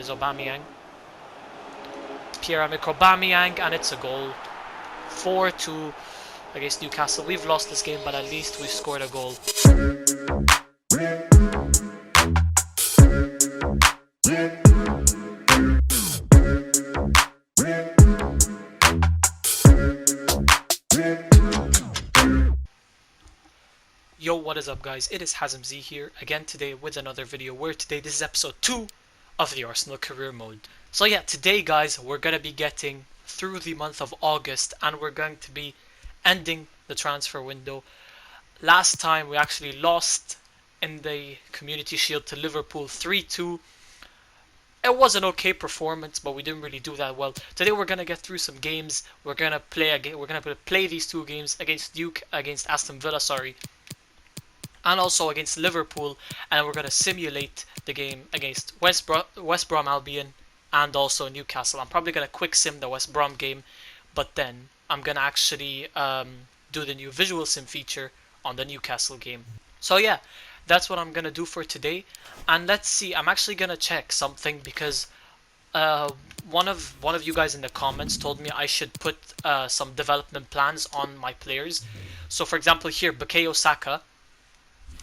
is Aubameyang. Pierre-Emerick Aubameyang, and it's a goal. 4-2 against Newcastle. We've lost this game, but at least we scored a goal. Yo, what is up guys? It is Hazem Z here, again today with another video where today this is episode 2 of the Arsenal career mode. So yeah, today guys, we're going to be getting through the month of August and we're going to be ending the transfer window. Last time we actually lost in the Community Shield to Liverpool 3-2. It was an okay performance, but we didn't really do that well. Today we're gonna get through some games. We're gonna play these two games against Aston Villa, and also against Liverpool, and we're gonna simulate the game against West Brom Albion and also Newcastle. I'm probably gonna quick sim the West Brom game, but then I'm gonna actually do the new visual sim feature on the Newcastle game. So yeah, that's what I'm gonna do for today. And let's see, I'm actually gonna check something because one of you guys in the comments told me I should put some development plans on my players. So for example here, Bukayo Saka,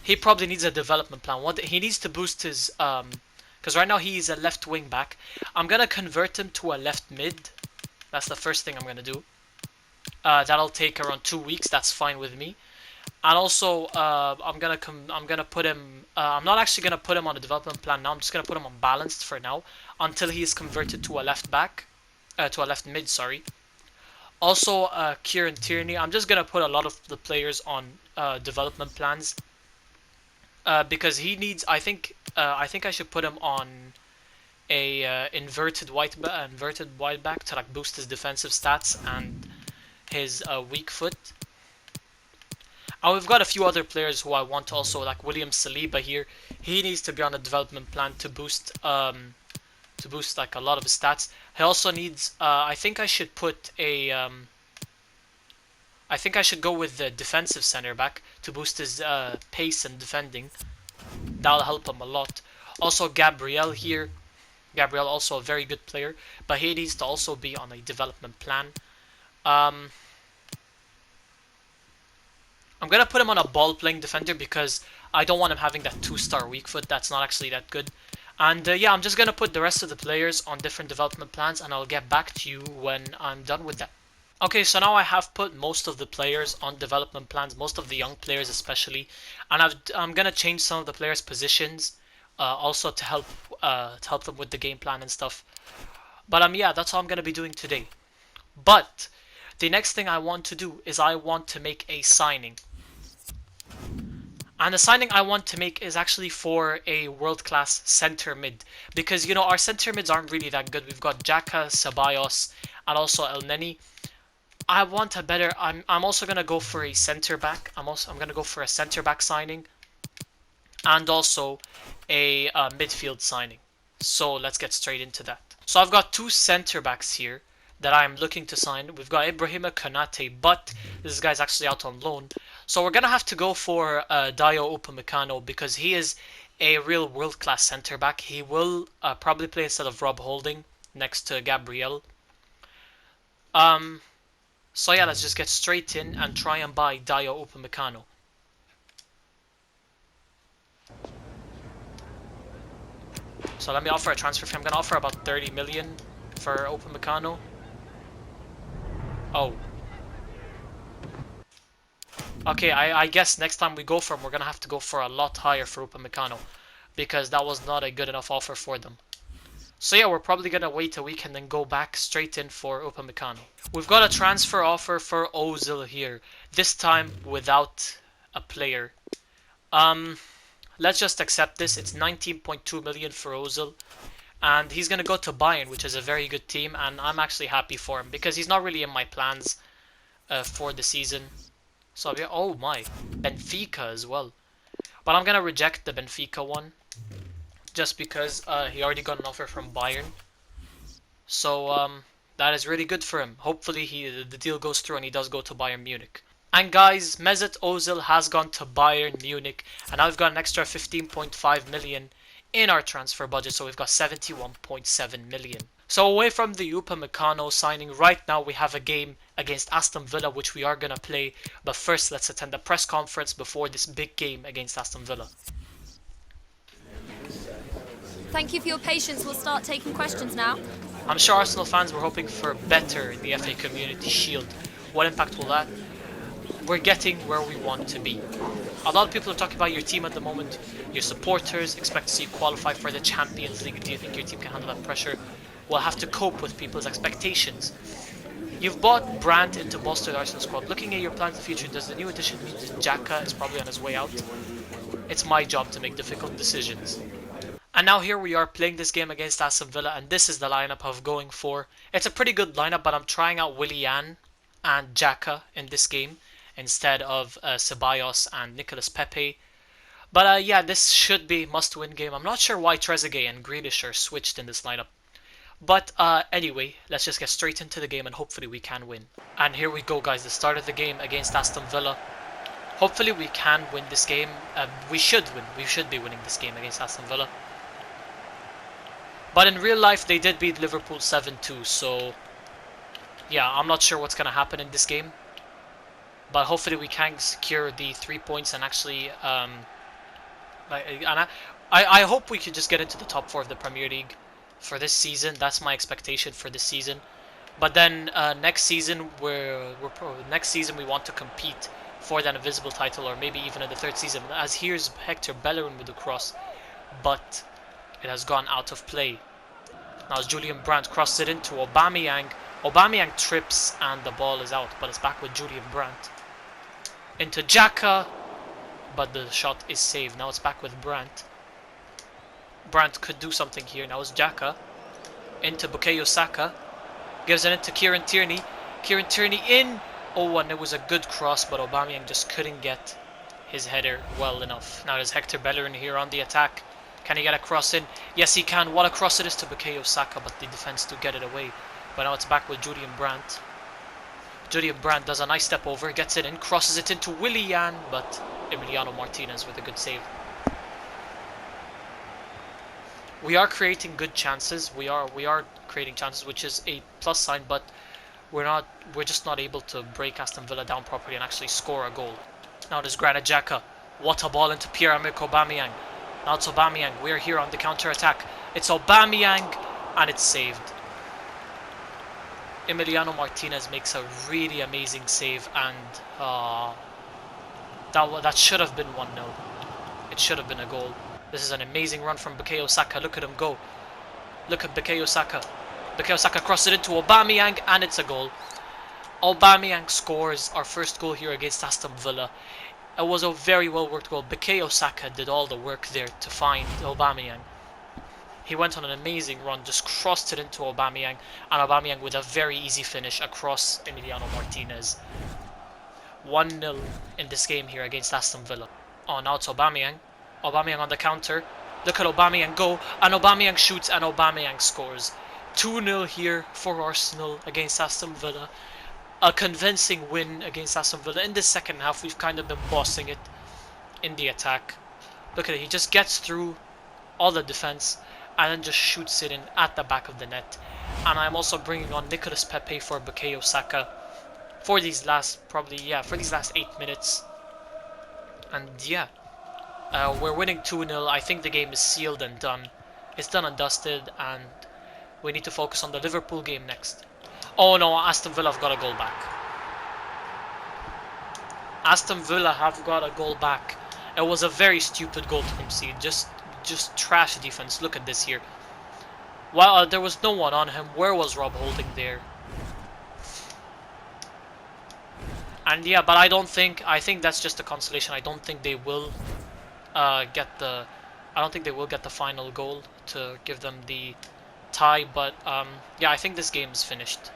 he probably needs a development plan. He needs to boost his because right now he's a left wing back. I'm gonna convert him to a left mid. That's the first thing I'm gonna do. That'll take around 2 weeks. That's fine with me. And also, I'm gonna put him. I'm not actually gonna put him on a development plan now. I'm just gonna put him on balanced for now until he is converted to a left back, to a left mid. Sorry. Also, Kieran Tierney. I'm just gonna put a lot of the players on development plans because he needs. I think I should put him on a inverted wide back to like boost his defensive stats and his weak foot. And we've got a few other players who I want also, like William Saliba here. He needs to be on a development plan to boost like a lot of his stats. He also needs. I think I should put a. I think I should go with the defensive center back to boost his pace and defending. That'll help him a lot. Also Gabriel here. Gabriel also a very good player, but he needs to also be on a development plan. I'm gonna put him on a ball-playing defender because I don't want him having that 2-star weak foot. That's not actually that good. And yeah, I'm just gonna put the rest of the players on different development plans, and I'll get back to you when I'm done with that. Okay, so now I have put most of the players on development plans, most of the young players especially, and I'm gonna change some of the players' positions, also to help them with the game plan and stuff. But yeah, that's all I'm gonna be doing today. But the next thing I want to do is I want to make a signing. And the signing I want to make is actually for a world-class center mid. Because, you know, our center mids aren't really that good. We've got Xhaka, Ceballos, and also El Neni. I want a better... I'm also going to go for a center back. I'm going to go for a center back signing. And also a midfield signing. So let's get straight into that. So I've got two center backs here that I'm looking to sign. We've got Ibrahima Konate, but this guy's actually out on loan. So we're going to have to go for Dayo Upamecano because he is a real world-class centre-back. He will probably play instead of Rob Holding next to Gabriel. So yeah, let's just get straight in and try and buy Dayo Upamecano. So let me offer a transfer fee. I'm going to offer about 30 million for Upamecano. Oh. Okay, I guess next time we go for him, we're going to have to go for a lot higher for Upamecano, because that was not a good enough offer for them. So yeah, we're probably going to wait a week and then go back straight in for Upamecano. We've got a transfer offer for Ozil here, this time without a player. Let's just accept this. It's 19.2 million for Ozil. And he's going to go to Bayern, which is a very good team, and I'm actually happy for him because he's not really in my plans for the season. So, yeah, oh my, Benfica as well. But I'm going to reject the Benfica one just because he already got an offer from Bayern. So, that is really good for him. Hopefully the deal goes through and he does go to Bayern Munich. And guys, Mesut Ozil has gone to Bayern Munich, and I've got an extra 15.5 million in our transfer budget, so we've got 71.7 million. So away from the Upamecano signing, right now we have a game against Aston Villa which we are going to play, but first let's attend the press conference before this big game against Aston Villa. Thank you for your patience. We'll start taking questions now. I'm sure Arsenal fans were hoping for better in the FA Community Shield. What impact will that? We're getting where we want to be. A lot of people are talking about your team at the moment. Your supporters expect to see you qualify for the Champions League. Do you think your team can handle that pressure? We'll have to cope with people's expectations. You've bought Brandt into bolster the Arsenal squad. Looking at your plans in the future, does the new addition mean that Xhaka is probably on his way out? It's my job to make difficult decisions. And now here we are playing this game against Aston Villa, and this is the lineup I'm going for. It's a pretty good lineup, but I'm trying out Willian and Xhaka in this game instead of Ceballos and Nicolas Pepe. But yeah, this should be a must-win game. I'm not sure why Trezeguet and Grealish are switched in this lineup. But anyway, let's just get straight into the game and hopefully we can win. And here we go, guys, the start of the game against Aston Villa. Hopefully we can win this game. We should win. We should be winning this game against Aston Villa. But in real life, they did beat Liverpool 7-2, so yeah, I'm not sure what's going to happen in this game. But hopefully we can secure the 3 points and actually, I hope we could just get into the top 4 of the Premier League for this season. That's my expectation for this season. But then next season, next season we want to compete for that invisible title, or maybe even in the third season. As here's Hector Bellerin with the cross, but it has gone out of play. Now as Julian Brandt crosses it into Aubameyang. Aubameyang trips and the ball is out, but it's back with Julian Brandt. Into Xhaka, but the shot is saved. Now it's back with Brandt. Brandt could do something here. Now it's Xhaka. Into Bukayo Saka. Gives it into Kieran Tierney. Kieran Tierney in. Oh, and it was a good cross, but Aubameyang just couldn't get his header well enough. Now there's Hector Bellerin here on the attack. Can he get a cross in? Yes, he can. What a cross it is to Bukayo Saka, but the defense to get it away. But now it's back with Julian Brandt. Julian Brandt does a nice step over, gets it in, crosses it into Willian, but Emiliano Martinez with a good save. We are creating good chances. We are creating chances, which is a plus sign, but we're just not able to break Aston Villa down properly and actually score a goal. Now there's Granit Xhaka. What a ball into Pierre-Emerick Aubameyang. Now it's Aubameyang. We're here on the counter-attack. It's Aubameyang, and it's saved. Emiliano Martinez makes a really amazing save, and that should have been 1-0. It should have been a goal. This is an amazing run from Bukayo Saka. Look at him go. Look at Bukayo Saka. Bukayo Saka crosses it into Aubameyang, and it's a goal. Aubameyang scores our first goal here against Aston Villa. It was a very well worked goal. Bukayo Saka did all the work there to find Aubameyang. He went on an amazing run, just crossed it into Aubameyang, and Aubameyang with a very easy finish across Emiliano Martinez. 1-0 in this game here against Aston Villa. Oh, now it's Aubameyang. Aubameyang on the counter. Look at Aubameyang go, and Aubameyang shoots, and Aubameyang scores. 2-0 here for Arsenal against Aston Villa. A convincing win against Aston Villa. In the second half, we've kind of been bossing it in the attack. Look at it, he just gets through all the defense and then just shoots it in at the back of the net. And I'm also bringing on Nicolas Pepe for Bukayo Saka for these last 8 minutes. And yeah, we're winning 2-0. I think the game is sealed and done. It's done and dusted, and we need to focus on the Liverpool game next. Oh no, Aston Villa have got a goal back. Aston Villa have got a goal back. It was a very stupid goal to concede. Just trash defense. Look at this here. Well, there was no one on him. Where was Rob Holding there? And yeah, but I think that's just a consolation. I don't think they will get the final goal to give them the tie, but yeah, I think this game is finished.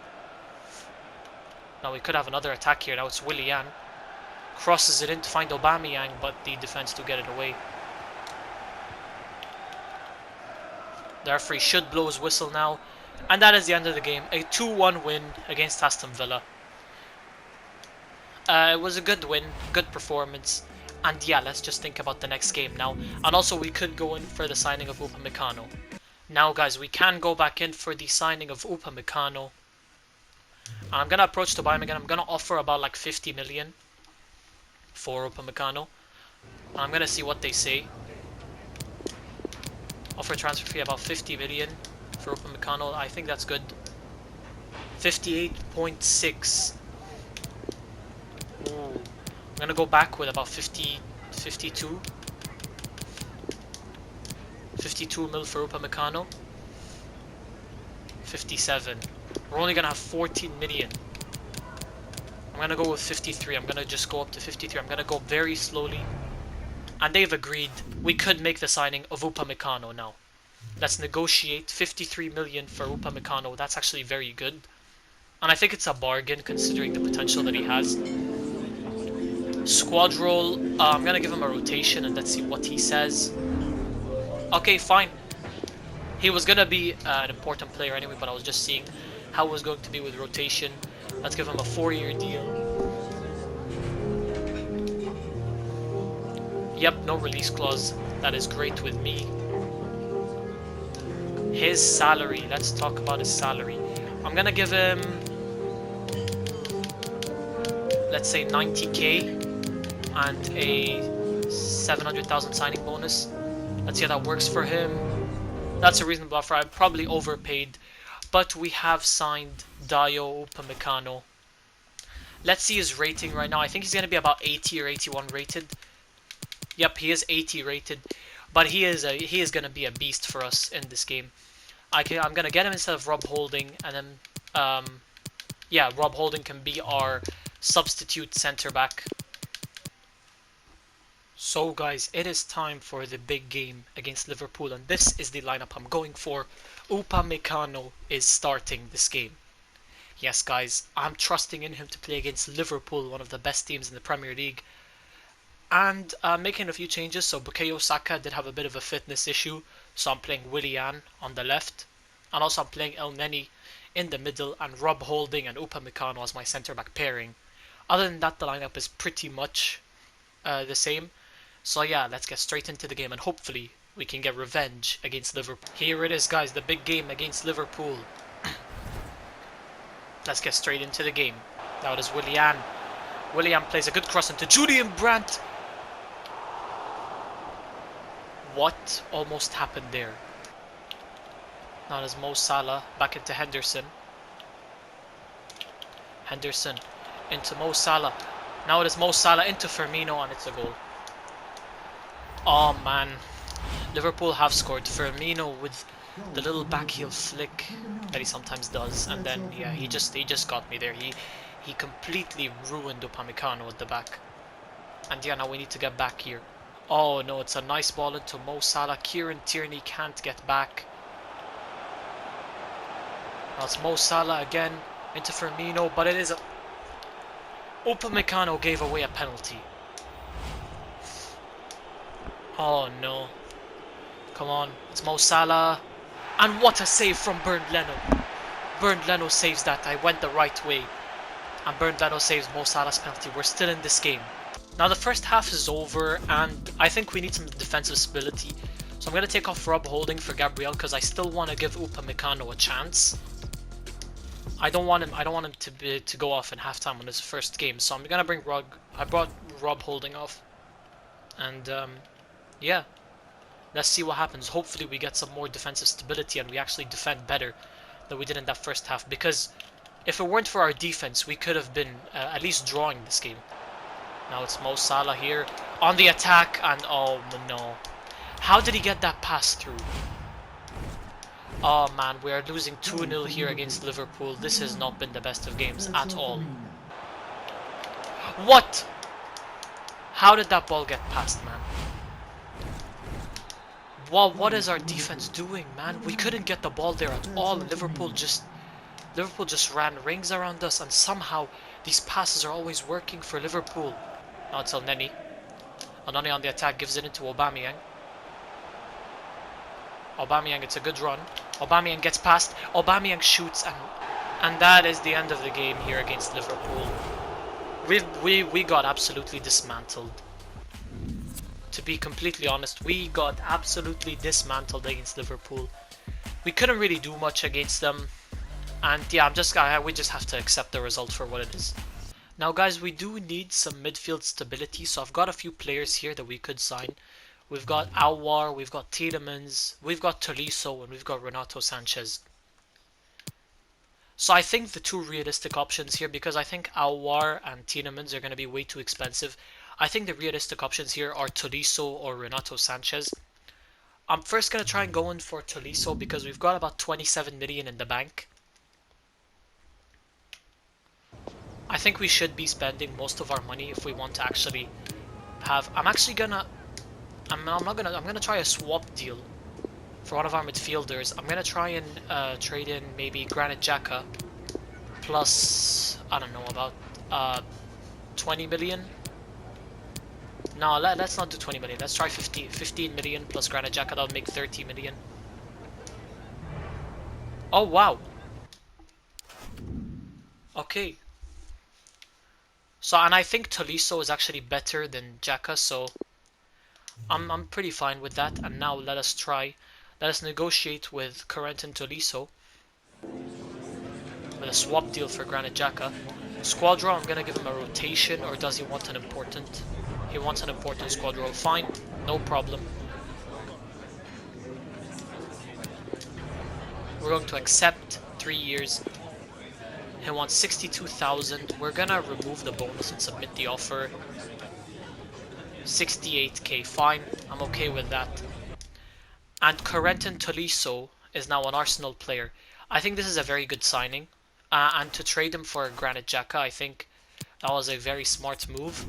Now we could have another attack here. Now it's Willian. Crosses it in to find Aubameyang, but the defense to get it away. The referee should blow his whistle now. And that is the end of the game. A 2-1 win against Aston Villa. It was a good win, good performance. And yeah, let's just think about the next game now. And also, we could go in for the signing of Upamecano. Now, guys, we can go back in for the signing of Upamecano. And I'm gonna approach to buy him again. I'm gonna offer about like 50 million for Upamecano. And I'm gonna see what they say. Offer transfer fee about 50 million for Upamecano. I think that's good. 58.6. Ooh. I'm gonna go back with about 50, 52. 52 mil for Upamecano. 57. We're only gonna have 14 million. I'm gonna go with 53. I'm gonna just go up to 53. I'm gonna go very slowly. And they've agreed we could make the signing of Upamecano now. Let's negotiate 53 million for Upamecano. That's actually very good. And I think it's a bargain considering the potential that he has. Squad roll. I'm gonna give him a rotation and let's see what he says. Okay, fine. He was gonna be an important player anyway, but I was just seeing how it was going to be with rotation. Let's give him a 4-year deal. Yep, no release clause. That is great with me. His salary. Let's talk about his salary. I'm gonna give him, let's say 90k and a 700,000 signing bonus. Let's see how that works for him. That's a reasonable offer. I probably overpaid, but we have signed Dayo Upamecano. Let's see his rating right now. I think he's going to be about 80 or 81 rated. Yep, he is 80 rated, but he is going to be a beast for us in this game. I'm going to get him instead of Rob Holding, and then yeah, Rob Holding can be our substitute center back. So guys, it is time for the big game against Liverpool, and this is the lineup I'm going for. Upamecano is starting this game. Yes guys, I'm trusting in him to play against Liverpool, one of the best teams in the Premier League. And making a few changes, so Bukayo Saka did have a bit of a fitness issue, so I'm playing Willian on the left. And also I'm playing El Neni in the middle, and Rob Holding and Upamecano as my centre-back pairing. Other than that, the lineup is pretty much the same. So yeah, let's get straight into the game and hopefully we can get revenge against Liverpool. Here it is guys, the big game against Liverpool. Let's get straight into the game. Now it is Willian. Willian plays a good cross into Julian Brandt. What almost happened there? Now it is Mo Salah back into Henderson. Henderson into Mo Salah. Now it is Mo Salah into Firmino and it's a goal. Oh man, Liverpool have scored. Firmino with the little backheel flick that he sometimes does, and then yeah, he just got me there. He completely ruined Upamecano at the back. And yeah, now we need to get back here. Oh no, it's a nice ball into Mo Salah. Kieran Tierney can't get back. Now it's Mo Salah again into Firmino, but it is a... Upamecano gave away a penalty. Oh no. Come on, it's Mo Salah. And what a save from Bernd Leno. Bernd Leno saves that. I went the right way. And Bernd Leno saves Mo Salah's penalty. We're still in this game. Now the first half is over and I think we need some defensive stability. So I'm going to take off Rob Holding for Gabriel because I still want to give Upamecano a chance. I don't want him to go off in halftime on his first game. So I'm going to bring I brought Rob Holding off. And yeah, let's see what happens. Hopefully we get some more defensive stability and we actually defend better than we did in that first half. Because if it weren't for our defense, we could have been at least drawing this game. Now it's Mo Salah here on the attack and oh no. How did he get that pass through? Oh man, we are losing 2-0 here against Liverpool. This has not been the best of games at all. What? How did that ball get past, man? Wow, what is our defense doing, man? We couldn't get the ball there at all. Liverpool just ran rings around us, and somehow these passes are always working for Liverpool. Now it's El Neni. El Neni on the attack gives it into Aubameyang. Aubameyang, it's a good run. Aubameyang gets past. Aubameyang shoots, and that is the end of the game here against Liverpool. We got absolutely dismantled. to be completely honest. We got absolutely dismantled against Liverpool. We couldn't really do much against them. And yeah, we just have to accept the result for what it is. Now guys, we do need some midfield stability, so I've got a few players here that we could sign. We've got Aouar, we've got Tielemans, we've got Tolisso, and we've got Renato Sanchez. So I think the two realistic options here, because I think Aouar and Tielemans are going to be way too expensive, I think the realistic options here are Tolisso or Renato Sanchez. I'm first going to try and go in for Tolisso because we've got about 27 million in the bank. I think we should be spending most of our money if we want to actually have... I'm gonna try a swap deal for one of our midfielders. I'm gonna try and trade in maybe Granit Xhaka plus, I don't know, about 20 million. No, let's not do 20 million. Let's try 15 million plus Granit Xhaka. That'll make 30 million. Oh wow. Okay. So, and I think Tolisso is actually better than Xhaka, so I'm pretty fine with that. And now let us negotiate with Corentin Tolisso with a swap deal for Granit Xhaka. Squadro, I'm gonna give him a rotation, or does he want an important? He wants an important Squadro. Fine, no problem. We're going to accept 3 years. He wants 62,000. We're gonna remove the bonus and submit the offer. 68k, fine. I'm okay with that. And Corentin Tolisso is now an Arsenal player. I think this is a very good signing. And to trade him for Granit Xhaka, I think that was a very smart move.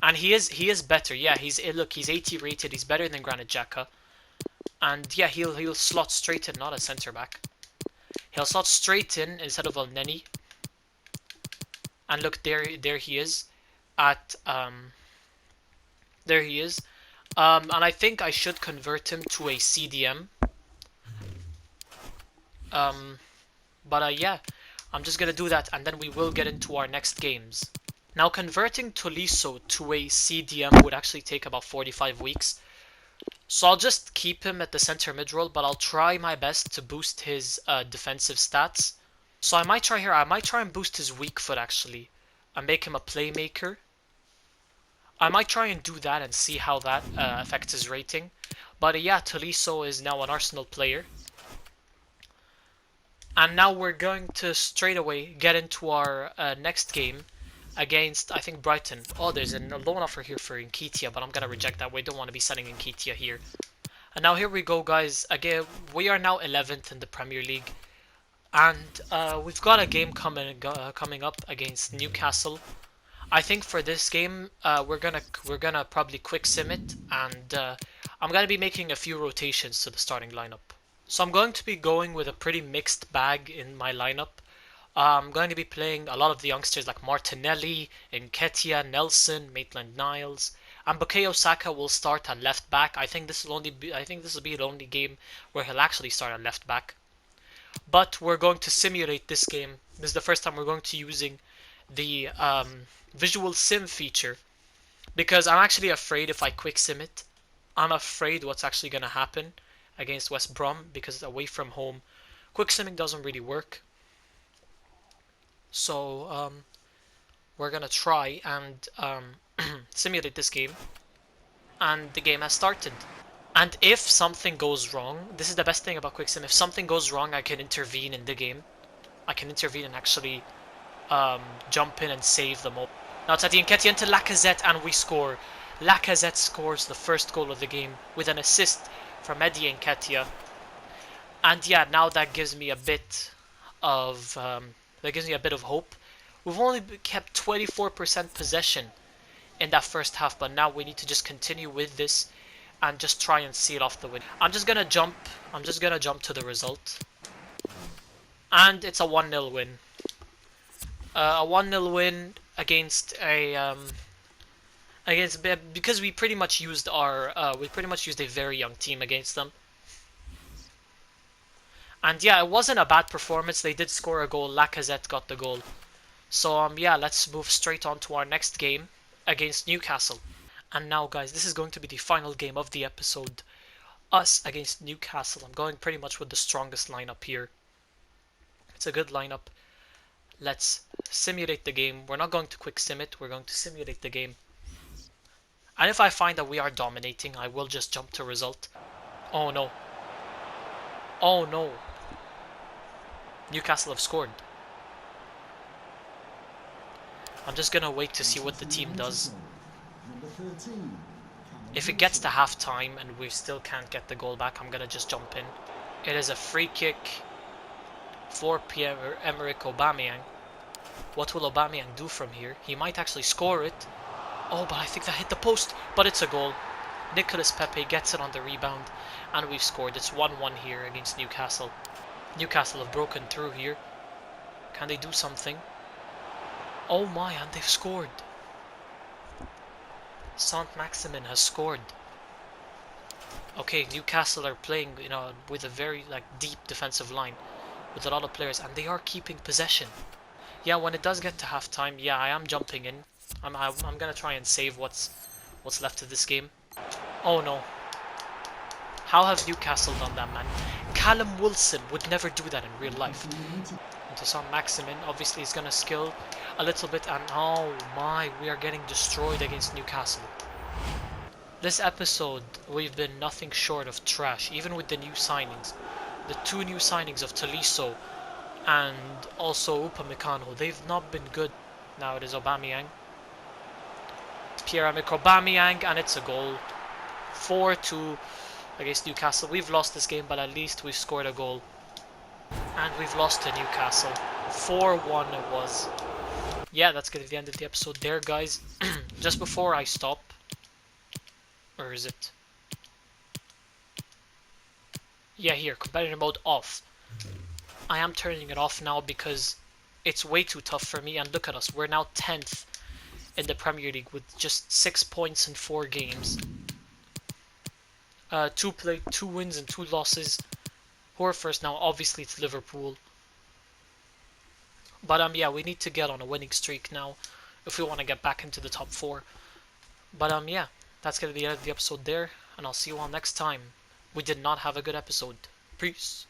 And he is better. Yeah, he's 80 rated. He's better than Granit Xhaka. And yeah, he'll slot straight in, not a centre back. He'll slot straight in instead of Elneny. And look, there he is. There he is. And I think I should convert him to a CDM. But yeah, I'm just gonna do that, and then we will get into our next games. Now, converting Tolisso to a CDM would actually take about 45 weeks. So I'll just keep him at the center mid role, but I'll try my best to boost his defensive stats. So I might try and boost his weak foot actually, and make him a playmaker. I might try and do that and see how that affects his rating. But yeah, Tolisso is now an Arsenal player. And now we're going to straight away get into our next game against, I think, Brighton. Oh, there's a loan offer here for Nketiah, but I'm going to reject that. We don't want to be sending Nketiah here. And now here we go, guys. Again, we are now 11th in the Premier League. And we've got a game coming up against Newcastle. I think for this game, we're gonna probably quick sim it, and I'm gonna be making a few rotations to the starting lineup. So I'm going to be going with a pretty mixed bag in my lineup. I'm going to be playing a lot of the youngsters like Martinelli, Nketiah, Nelson, Maitland-Niles, and Bukayo Saka will start at left back. I think this will be the only game where he'll actually start at left back. But we're going to simulate this game. This is the first time we're going to using the visual sim feature, because I'm actually afraid if I quick sim it, I'm afraid what's actually going to happen against West Brom, because it's away from home. Quick simming doesn't really work. So we're going to try and simulate this game. And the game has started. And if something goes wrong, this is the best thing about quick sim. If something goes wrong, I can intervene in the game. I can intervene and actually jump in and save the moment. Now it's Eddie Nketiah into Lacazette, and we score. Lacazette scores the first goal of the game with an assist from Eddie Nketiah. And yeah, now that gives me a bit of hope. We've only kept 24% possession in that first half, but now we need to just continue with this and just try and seal off the win. I'm just gonna jump to the result, and it's a 1-0 win. A 1-0 win against because we pretty much used a very young team against them. And yeah, it wasn't a bad performance. They did score a goal. Lacazette got the goal. So yeah, let's move straight on to our next game against Newcastle. And now, guys, this is going to be the final game of the episode. Us against Newcastle. I'm going pretty much with the strongest lineup here. It's a good lineup. Let's simulate the game. We're not going to quick sim it. We're going to simulate the game. And if I find that we are dominating, I will just jump to result. Oh no. Oh no. Newcastle have scored. I'm just gonna wait to see what the team does. If it gets to half time and we still can't get the goal back, I'm gonna just jump in. It is a free kick for Pierre-Emerick Aubameyang. What will Aubameyang do from here? He might actually score it. Oh, but I think that hit the post. But it's a goal. Nicolas Pepe gets it on the rebound. And we've scored. It's 1-1 here against Newcastle. Newcastle have broken through here. Can they do something? Oh my, and they've scored. Saint-Maximin has scored. Okay, Newcastle are playing, with a very deep defensive line with a lot of players, and they are keeping possession. Yeah, when it does get to halftime, yeah, I am jumping in. I'm gonna try and save what's left of this game. Oh no. How have Newcastle done that, man? Callum Wilson would never do that in real life. Into Saint-Maximin, obviously he's gonna skill a little bit, and oh my, we are getting destroyed against Newcastle. This episode, we've been nothing short of trash, even with the new signings. The two new signings of Tolisso and also Upamecano, they've not been good. Now it is Aubameyang. Pierre-Emerick Aubameyang, and it's a goal. 4-2 against Newcastle. We've lost this game, but at least we've scored a goal. And we've lost to Newcastle. 4-1 it was. Yeah, that's gonna be the end of the episode there, guys. Just before I stop. Or is it? Yeah, here, competitor mode off. I am turning it off now because it's way too tough for me. And look at us, we're now 10th in the Premier League with just 6 points in 4 games. 2 wins and 2 losses. Who are first now? Obviously it's Liverpool. But yeah, we need to get on a winning streak now if we want to get back into the top 4. But yeah, that's gonna be the end of the episode there, and I'll see you all next time. We did not have a good episode. Peace.